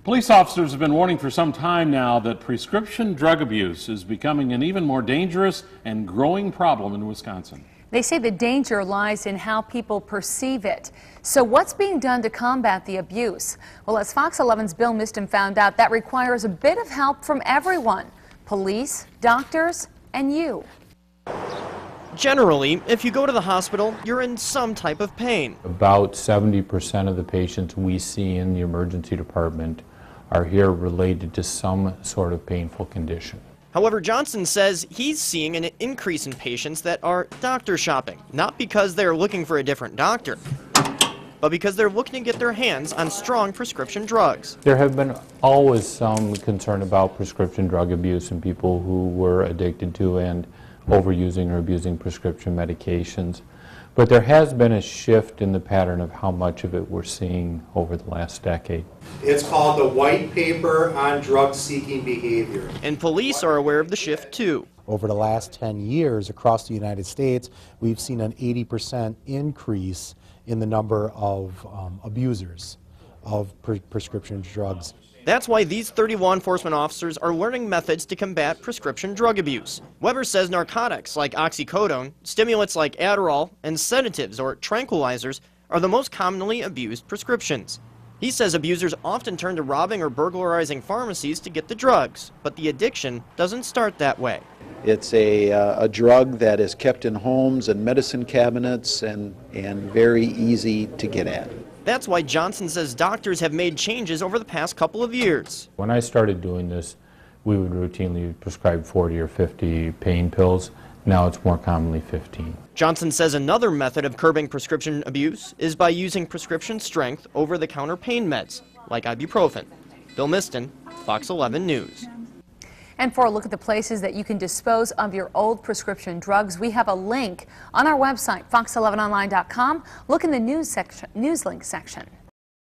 Police officers have been warning for some time now that prescription drug abuse is becoming an even more dangerous and growing problem in Wisconsin. They say the danger lies in how people perceive it. So what's being done to combat the abuse? Well, as Fox 11's Bill Miston found out, that requires a bit of help from everyone: police, doctors, and you. Generally, if you go to the hospital, you're in some type of pain. About 70% of the patients we see in the emergency department are here related to some sort of painful condition. However, Johnson says he's seeing an increase in patients that are doctor shopping, not because they're looking for a different doctor, but because they're looking to get their hands on strong prescription drugs. There have been always some concern about prescription drug abuse in people who were addicted to and overusing or abusing prescription medications. But there has been a shift in the pattern of how much of it we're seeing over the last decade. It's called the White Paper on Drug-Seeking Behavior. And police are aware of the shift too. Over the last 10 years across the United States, we've seen an 80% increase in the number of abusers of prescription drugs. That's why these 30 law enforcement officers are learning methods to combat prescription drug abuse. Weber says narcotics like oxycodone, stimulants like Adderall, and sedatives or tranquilizers are the most commonly abused prescriptions. He says abusers often turn to robbing or burglarizing pharmacies to get the drugs, but the addiction doesn't start that way. It's a drug that is kept in homes and medicine cabinets and very easy to get at. That's why Johnson says doctors have made changes over the past couple of years. When I started doing this, we would routinely prescribe 40 or 50 pain pills. Now it's more commonly 15. Johnson says another method of curbing prescription abuse is by using prescription strength over-the-counter pain meds, like ibuprofen. Bill Miston, Fox 11 News. And for a look at the places that you can dispose of your old prescription drugs, we have a link on our website, fox11online.com. Look in the news link section.